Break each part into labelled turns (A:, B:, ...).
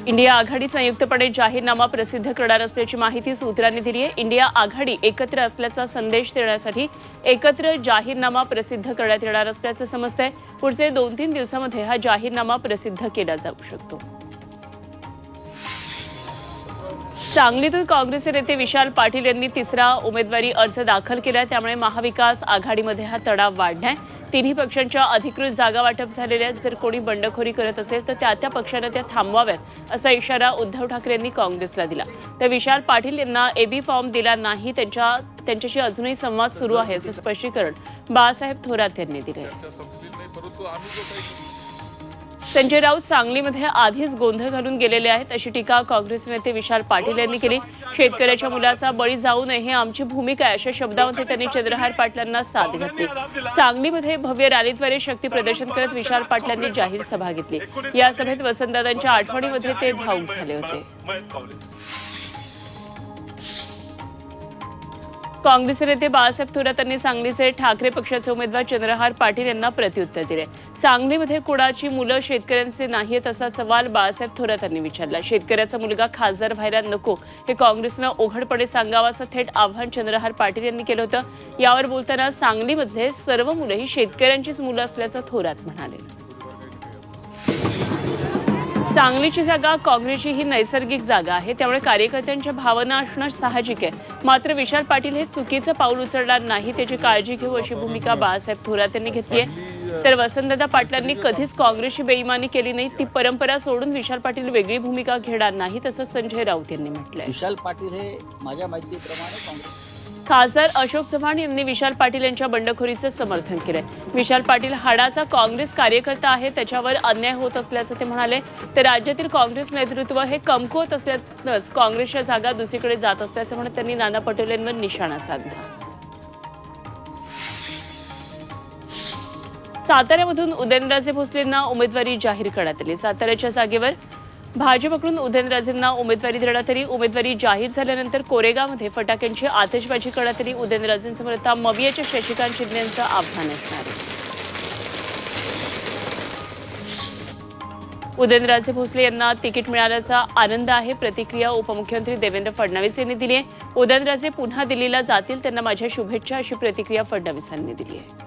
A: India आघाडी संयुक्तपणे जाहीरनामा प्रसिद्ध करणार असल्याची माहिती सूत्रांनी दिली आहे। इंडिया आघाडी एकत्र असल्याचा संदेश देण्यासाठी एकत्र जाहीरनामा प्रसिद्ध करण्यात येणार असल्याचं समजतंय। पुढचे 2-3 दिवसांमध्ये हा जाहीरनामा प्रसिद्ध केला जाऊ शकतो। सांगलीतून काँग्रेसचे नेते विशाल पाटील यांनी तिसरा उमेदवारी अर्ज दाखल केला, त्यामुळे महाविकास आघाडीमध्ये हा तणाव वाढलाय। तिन्ही पक्षांच्या अधिकृत जागा वाटप झालेल्या जर कोणी बंडखोरी करत असेल तर त्या पक्षाने त्या थांबवाव्यात असा इशारा उद्धव ठाकरे यांनी काँग्रेसला दिला। तर विशाल पाटील यांना एबी फॉर्म दिला नाही, त्यांच्याशी अजूनही संवाद सुरू आहे असं स्पष्टीकरण बाळासाहेब थोरात यांनी दिले। संजय राऊत सांगलीमध्ये आधीच गोंधळ घालून गेलेले आहेत अशी टीका काँग्रेस नेते विशाल पाटील यांनी केली। शेतकऱ्याच्या मुलाचा बळी जाऊ नये ही आमची भूमिका आहे अशा शब्दांमध्ये त्यांनी चंद्रहार पाटलांना साथ घातली। सांगलीमध्ये भव्य रॅलीद्वारे शक्ती प्रदर्शन करत विशाल पाटलांनी जाहीर सभा घेतली। या सभेत वसंतदादांच्या आठवणीमध्ये ते भावूक झाले होते। काँग्रेसचे नेते बाळासाहेब थोरात यांनी सांगलीचे ठाकरे पक्षाचे उमेदवार चंद्रहार पाटील यांना प्रत्युत्तर दिले। सांगलीमध्ये कुणाची मुलं शेतकऱ्यांचे नाहीत असा सवाल बाळासाहेब थोरात यांनी विचारला। शेतकऱ्याचा मुलगा खासदार व्हायला नको हे काँग्रेसनं उघडपणे सांगावं असं थेट आव्हान चंद्रहार पाटील यांनी केलं होतं। यावर बोलताना सांगलीमधले सर्व मुलं ही शेतकऱ्यांचीच मुलं असल्याचं थोरात म्हणाले। सांगलीची जागा काँग्रेसची ही नैसर्गिक जागा आहे, त्यामुळे कार्यकर्त्यांच्या भावना असणं साहजिक आहे। मात्र विशाल पाटील हे चुकीचं पाऊल उचलणार नाही त्याची काळजी घेऊ अशी भूमिका बाळासाहेब थोरात यांनी घेतली आहे। तर वसंतदादा पाटलांनी कधीच काँग्रेसची बेईमानी केली नाही, ती परंपरा सोडून विशाल पाटील वेगळी भूमिका घेणार नाही तसं संजय राऊत यांनी म्हटलंय।
B: विशाल पाटील हे माझ्या माहितीप्रमाणे काँग्रेस
A: खासदार अशोक चव्हाण यांनी विशाल पाटील यांच्या बंडखोरीचं समर्थन केलंय। विशाल पाटील हाडाचा काँग्रेस कार्यकर्ता आहे, त्याच्यावर अन्याय होत असल्याचं ते म्हणाले। तर राज्यातील काँग्रेस नेतृत्व हे कमकुवत असल्यानंच काँग्रेसच्या जागा दुसरीकडे जात असल्याचं म्हणत त्यांनी नाना पटोलेंवर निशाणा साधला। साताऱ्यामधून उदयनराजे भोसलेंना उमेदवारी जाहीर करण्यात आली। साताऱ्याच्या जागेवर भाजपकडून उदयनराजेंना उमेदवारी देण्यात आली। उमेदवारी जाहीर झाल्यानंतर कोरेगावमध्ये फटाक्यांची आतिषबाजी करण्यात आली। उदयनराजेंसमोर आता मवियाच्या शशिकांत शिंदे यांचं आव्हान असणार आहे। उदयनराजे भोसले यांना तिकीट मिळाल्याचा आनंद आहे, प्रतिक्रिया उपमुख्यमंत्री देवेंद्र फडणवीस यांनी दिली आहे। उदयनराजे पुन्हा दिल्लीला जातील, त्यांना माझ्या शुभेच्छा अशी प्रतिक्रिया फडणवीसांनी दिली आहे।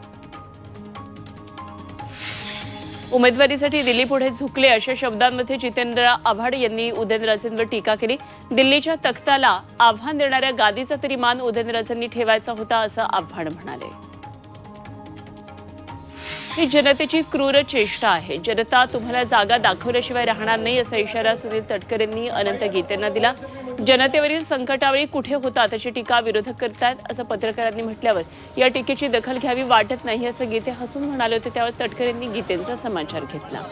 A: उमेदवारीसाठी दिल्लीपुढे झुकले अशा शब्दांमध्ये जितेंद्र आव्हाड यांनी उदयनराजेंवर टीका केली। दिल्लीच्या तख्ताला आव्हान देणाऱ्या गादीचा तरी मान उदयनराजेंनी ठेवायचा होता असं आव्हाड म्हणाले। ही जनतेची क्रूर चेष्टा आहे, जनता तुम्हाला जागा दाखवल्याशिवाय राहणार नाही असा इशारा सुनील तटकरे यांनी अनंत गीतेंना दिला। जनतेवरील संकटावेळी कुठे होता त्याची टीका विरोधक करतात असं पत्रकारांनी म्हटल्यावर या टीकेची दखल घ्यावी वाटत नाही असं गीते हसून म्हणाले होते। त्यावर तटकरे यांनी गीतेंचा समाचार घेतला।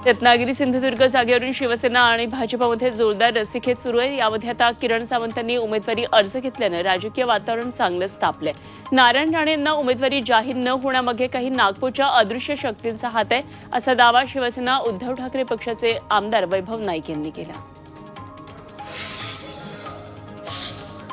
A: रत्नागिरी सिंधुदुर्ग जागेवरून शिवसेना आणि भाजपमध्ये जोरदार रस्सीखेच सुरू आहे। यामध्ये आता किरण सावंतांनी उमेदवारी अर्ज घेतल्यानं राजकीय वातावरण चांगलंच तापलंय। नारायण राणे यांना उमेदवारी जाहीर न होण्यामागे काही नागपूरच्या अदृश्य शक्तींचा हात आहे असा दावा शिवसेना उद्धव ठाकरे पक्षाचे आमदार वैभव नाईक यांनी केला।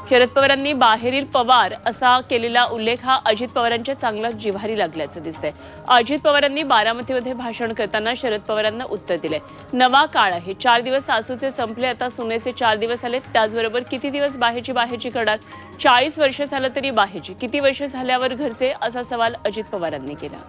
A: शरद पवारांनी बाहेरील पवार असा केलेला उल्लेख हा अजित पवारांच्या चांगला जिव्हारी लागल्याचं दिसतंय। अजित पवारांनी बारामतीमध्ये भाषण करताना शरद पवारांना उत्तर दिले, नवा काळ आहे, 4 दिवस सासूचे संपले, आता सुनेचे 4 दिवस आले, त्याचबरोबर किती दिवस बाहेरची करणार, 40 वर्ष झालं तरी बाहेरची, किती वर्ष झाल्यावर घरचे असा सवाल अजित पवारांनी केला।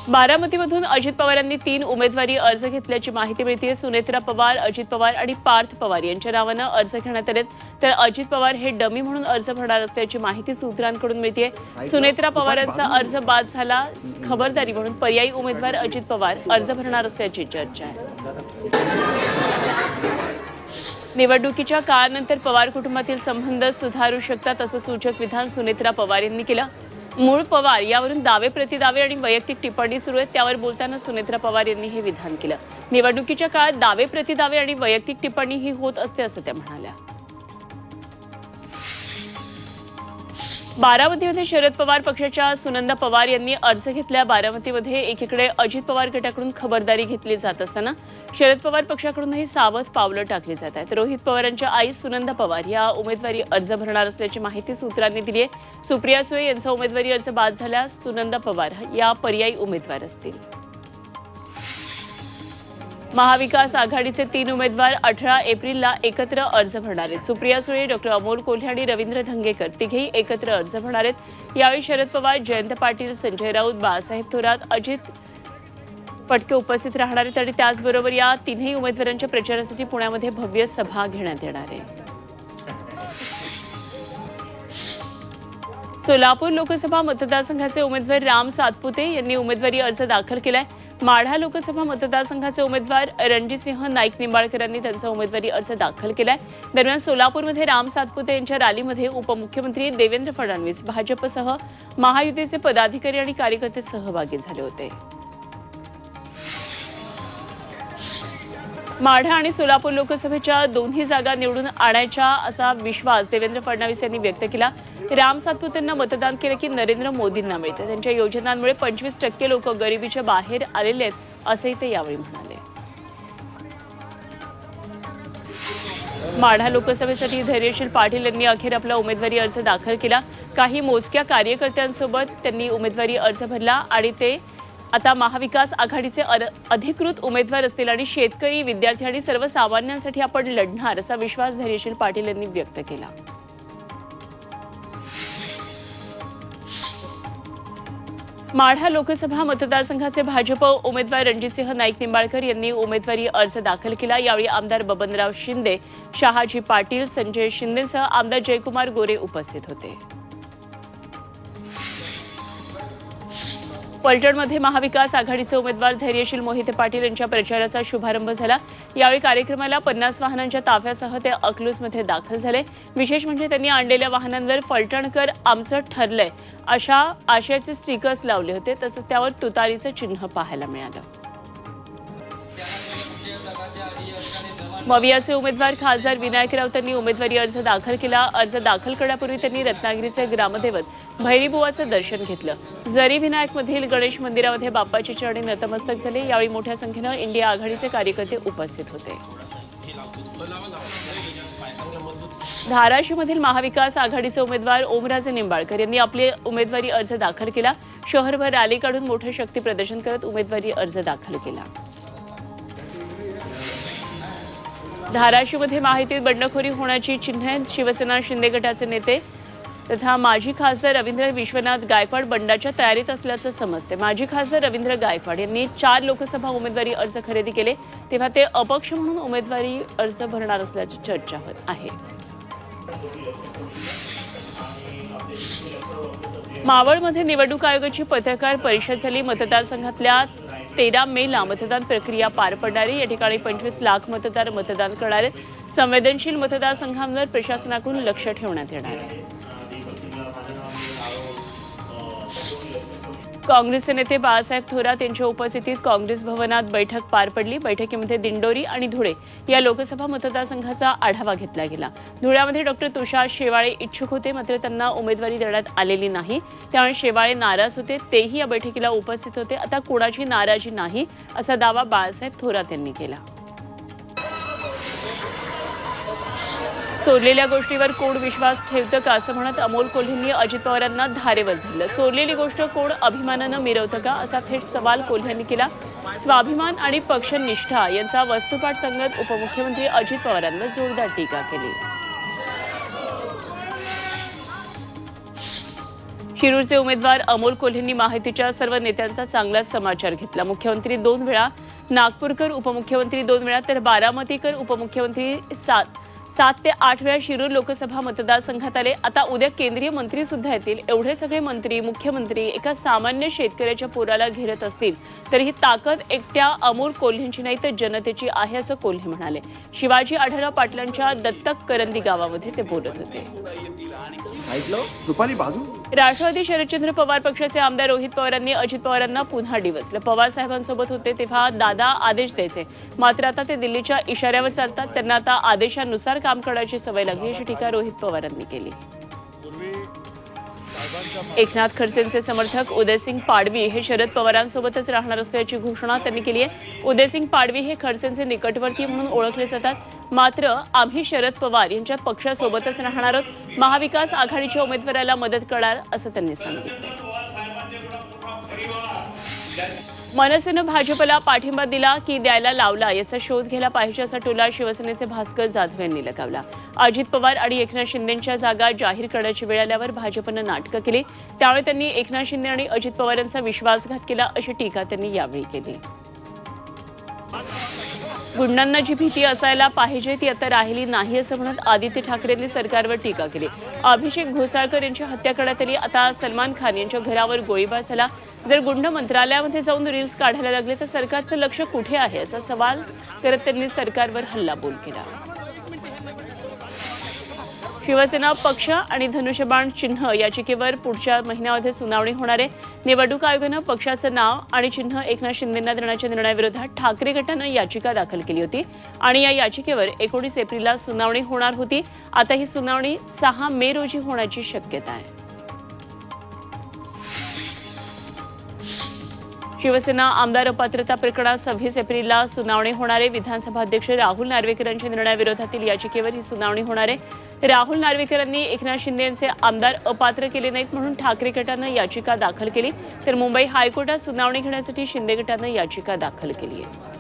A: बारामतीमधून अजित पवारांनी 3 उमेदवारी अर्ज घेतल्याची माहिती मिळते। सुनेत्रा पवार, अजित पवार आणि पार्थ पवार यांच्या नावानं अर्ज घेण्यात आलेत, तर अजित पवार हे डमी म्हणून अर्ज भरणार असल्याची माहिती सूत्रांकडून मिळते। सुनेत्रा पवारांचा अर्ज बाद झाला, खबरदारी म्हणून पर्यायी उमेदवार अजित पवार अर्ज भरणार असल्याची चर्चा आहे। निवडणुकीच्या काळानंतर पवार कुटुंबातील संबंध सुधारू शकतात असं सूचक विधान सुनेत्रा पवार यांनी केलं। मूळ पवार यावरून दावे प्रतिदावे आणि वैयक्तिक टिप्पणी सुरू आहेत, त्यावर बोलताना सुनेत्रा पवार यांनी हे विधान केलं। निवडणुकीच्या काळात दावे प्रतिदावे आणि वैयक्तिक टिप्पणी ही होत असते असं त्या म्हणाल्या। बारामतीमध्ये शरद पवार पक्षाच्या सुनंदा पवार यांनी अर्ज घेतला। बारामतीमध्ये एकीकडे अजित पवार गटाकडून खबरदारी घेतली जात असताना शरद पवार पक्षाकडूनही सावध पावलं टाकली जात आहेत. रोहित पवारांच्या आई सुनंदा पवार या उमेदवारी अर्ज भरणार असल्याची माहिती सूत्रांनी दिली आहे. सुप्रिया सुळे यांचा उमेदवारी अर्ज बाद झाल्यास सुनंदा पवार या पर्यायी उमेदवार असतील. महाविकास आघाडीचे 3 उमेदवार 18 एप्रिलला एकत्र अर्ज भरणार आहेत. सुप्रिया सुळे, डॉ. अमोल कोल्हे आणि रवींद्र धंगेकर तिघेही एकत्र अर्ज भरणार आहेत. यावेळी शरद पवार, जयंत पाटील, संजय राऊत, बाळासाहेब थोरात, अजित फटके उपस्थित राहणार आहेत आणि त्याचबरोबर या तिन्ही उमेदवारांच्या प्रचारासाठी पुण्यामध्ये भव्य सभा घेण्यात येणार आहे. सोलापूर लोकसभा मतदारसंघाचे उमेदवार राम सातपुते यांनी उमेदवारी अर्ज दाखल केलाय. माढा लोकसभा मतदारसंघाचे उमेदवार रणजितसिंह नाईक निंबाळकर यांनी त्यांचा उमेदवारी अर्ज दाखल केलाय. दरम्यान सोलापूरमध्ये राम सातपुते यांच्या रॅलीमध्ये उपमुख्यमंत्री देवेंद्र फडणवीस, भाजपसह महायुतीचे पदाधिकारी आणि कार्यकर्ते सहभागी झाले होते. माढा आणि सोलापूर लोकसभेच्या दोन्ही जागा निवडून आणायचा असा विश्वास देवेंद्र फडणवीस यांनी व्यक्त केला. राम सातपुतेंना मतदान केलं की नरेंद्र मोदींना मिळतं. त्यांच्या योजनांमुळे 25% लोक गरिबीच्या बाहेर आलेले आहेत असंही ते यावेळी म्हणाले. माढा लोकसभेसाठी धैर्यशील पाटील यांनी अखेर आपला उमेदवारी अर्ज दाखल केला. काही मोजक्या कार्यकर्त्यांसोबत त्यांनी उमेदवारी अर्ज भरला आणि ते आता महाविकास आघाडीचे अधिकृत उमेदवार असतील आणि शेतकरी, विद्यार्थी आणि सर्वसामान्यांसाठी आपण लढणार असा विश्वास धैर्यशील पाटील यांनी व्यक्त केला. माढा लोकसभा मतदारसंघाचे भाजप उमेदवार रणजितसिंह नाईक निंबाळकर यांनी उमेदवारी अर्ज दाखल केला. यावेळी आमदार बबनराव शिंदे, शहाजी पाटील, संजय शिंदेसह आमदार जयकुमार गोरे उपस्थित होते. फलटणमध्ये महाविकास आघाडीचे उमेदवार धैर्यशील मोहिते पाटील यांच्या प्रचाराचा शुभारंभ झाला. यावेळी कार्यक्रमाला 50 वाहनांच्या ताफ्यासह ते अकलूजमध्ये दाखल झाले. विशेष म्हणजे त्यांनी आणलेल्या वाहनांवर फलटणकर आमचं ठरलंय अशा आशयाचे स्टिकर्स लावले होते. तसंच त्यावर तुतारीचं चिन्ह पाहायला मिळालं. मवियाचे उमेदवार खासदार विनायक राऊत यांनी उमेदवारी अर्ज दाखल केला. अर्ज दाखल करण्यापूर्वी त्यांनी रत्नागिरीचे ग्रामदैवत भैरीबुवाचं दर्शन घेतलं. जरी विनायकमधील गणेश मंदिरामध्ये बाप्पाची चरणी नतमस्तक झाले. यावेळी मोठ्या संख्येनं इंडिया आघाडीचे कार्यकर्ते उपस्थित होते. धाराशिवमधील महाविकास आघाडीचे उमेदवार ओमराजे निंबाळकर यांनी आपले उमेदवारी अर्ज दाखल केला. शहरभर रॅली काढून मोठं शक्ती प्रदर्शन करत उमेदवारी अर्ज दाखल केला. धाराशिवमध्ये महायुतीत बंडखोरी होण्याची चिन्हे शिवसेना शिंदे गटाचे नेते तथा माजी खासदार रवींद्र विश्वनाथ गायकवाड बंडाच्या तयारीत असल्याचं समजते. माजी खासदार रवींद्र गायकवाड यांनी 4 लोकसभा उमेदवारी अर्ज खरेदी केले, तेव्हा ते अपक्ष म्हणून उमेदवारी अर्ज भरणार असल्याची चर्चा आहे. मावळमध्ये निवडणूक आयोगाची पत्रकार परिषद झाली. मतदारसंघातल्या 13 मेला मतदान प्रक्रिया पार पडणार आहे. या ठिकाणी 25 लाख मतदार मतदान करणार आहेत. संवेदनशील मतदारसंघांवर प्रशासनाकडून लक्ष ठेवण्यात येणार आहे. काँग्रेसचे नेते बाळासाहेब थोरात यांच्या उपस्थितीत काँग्रेस भवनात बैठक पार पडली. बैठकीमध्ये दिंडोरी आणि धुळे या लोकसभा मतदारसंघाचा आढावा घेतला गेला. धुळ्यामध्ये डॉ. तुषार शेवाळे इच्छुक होते, मात्र त्यांना उमेदवारी देण्यात आलेली नाही. त्यामुळे शेवाळे नाराज होते. तेही या बैठकीला उपस्थित होते. आता कोणाची नाराजी नाही असा दावा बाळासाहेब थोरात यांनी केला. चोरलेल्या गोष्टीवर कोण विश्वास ठेवतं का असं म्हणत अमोल कोल्हेंनी अजित पवारांना धारेवर धरलं. चोरलेली गोष्ट कोण अभिमानानं मिरवतं का असा थेट सवाल कोल्हेंनी केला. स्वाभिमान आणि पक्षनिष्ठा यांचा वस्तुपाठ सांगत उपमुख्यमंत्री अजित पवारांवर जोरदार टीका केली. शिरूरचे उमेदवार अमोल कोल्हेंनी माहितीच्या सर्व नेत्यांचा चांगलाच समाचार घेतला. मुख्यमंत्री 2 वेळा, नागपूरकर उपमुख्यमंत्री 2 वेळा तर बारामतीकर उपमुख्यमंत्री 7 ते 8 वेळा शिरूर लोकसभा मतदारसंघात आले. आता उद्या केंद्रीय मंत्री सुद्धा येतील. एवढे सगळे मंत्री, मुख्यमंत्री एका सामान्य शेतकऱ्याच्या पोराला घेरत असतील तर ही ताकद एकट्या अमोल कोल्हेंची नाही तर जनतेची आहे असं कोल्हे म्हणाले. शिवाजी आढळराव पाटलांच्या दत्तक करंदी गावामध्ये ते बोलत होते. राष्ट्रवादी शरदचंद्र पवार पक्षाचे आमदार रोहित पवारांनी अजित पवारांना पुन्हा डिवचलं. पवार साहेबांसोबत होते तेव्हा दादा आदेश द्यायचे, मात्र आता ते दिल्लीच्या इशाऱ्यावर चालतात. त्यांना आता आदेशानुसार काम करण्याची सवय लागली अशी टीका रोहित पवारांनी केली. एकनाथ खडसेंचे समर्थक उदयसिंग पाडवी हे शरद पवारांसोबतच राहणार असल्याची घोषणा त्यांनी केली आहे। उदयसिंग पाडवी हे खडसेंचे निकटवर्ती म्हणून ओळखले जातात। मात्र आम्ही शरद पवार यांच्या पक्षासोबतच राहणार आहोत, महाविकास आघाडीच्या उमेदवाराला मदत करणार असं त्यांनी सांगितलं। मनसेनं भाजपला पाठिंबा दिला की द्यायला लावला याचा शोध घ्यायला पाहिजे असा टोला शिवसेनेचे भास्कर जाधव यांनी लगावला। अजित पवार आणि एकनाथ शिंदेंच्या जागा जाहीर करण्याची वेळ आल्यावर भाजपनं नाटकं केली, त्यामुळे त्यांनी एकनाथ शिंदे आणि अजित पवार यांचा विश्वासघात केला अशी टीका त्यांनी यावेळी केली। गुंडांना जी भीती असायला पाहिजे ती आता राहिली नाही असं म्हणत आदित्य ठाकरेंनी सरकारवर टीका केली। अभिषेक घोसाळकर यांची हत्या करण्यात आली, आता सलमान खान यांच्या घरावर गोळीबार झाला। जर गुंड मंत्रालयामध्ये जाऊन रील्स काढायला लागले तर सरकारचं लक्ष कुठे आहे असा सवाल करत त्यांनी सरकारवर हल्लाबोल केला। शिवसेना पक्ष आणि धनुष्यबाण चिन्ह याचिकेवर पुढच्या महिन्यामध्ये सुनावणी होणार आहे। निवडणूक आयोगानं पक्षाचं नाव आणि चिन्ह एकनाथ शिंदेंना देण्याच्या निर्णयाविरोधात ठाकरे गटानं याचिका दाखल केली होती आणि या याचिकेवर 19 एप्रिलला सुनावणी होणार होती। आता ही सुनावणी 6 मे रोजी होण्याची शक्यता आहे। शिवसेना आमदार अपात्रता प्रकरणात 26 एप्रिलला सुनावणी होणार आहे। विधानसभा अध्यक्ष राहुल नार्वेकर यांच्या निर्णयाविरोधातील याचिकेवर ही सुनावणी होणार आहे। राहुल नार्वेकरांनी एकनाथ शिंदे यांचे आमदार अपात्र केले नाहीत म्हणून ठाकरे गटानं याचिका दाखल केली, तर मुंबई हायकोर्टात सुनावणी घेण्यासाठी शिंदे गटानं याचिका दाखल केली आहे।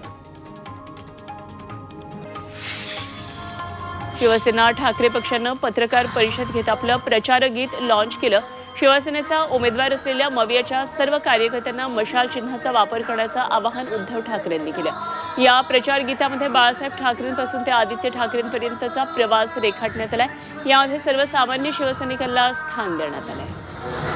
A: शिवसेना ठाकरे पक्षानं पत्रकार परिषद घेत आपलं प्रचार गीत लॉन्च केलं। शिवसेनेचा उमेदवार असलेल्या मवियाच्या सर्व कार्यकर्त्यांना मशाल चिन्हाचा वापर करण्याचं आवाहन उद्धव ठाकरेंनी केलं। या प्रचार गीतामध्ये बाळासाहेब ठाकरेंपासून ते आदित्य ठाकरेंपर्यंतचा प्रवास रेखाटण्यात आलाय। यामध्ये सर्वसामान्य शिवसैनिकांना स्थान देण्यात आलंय।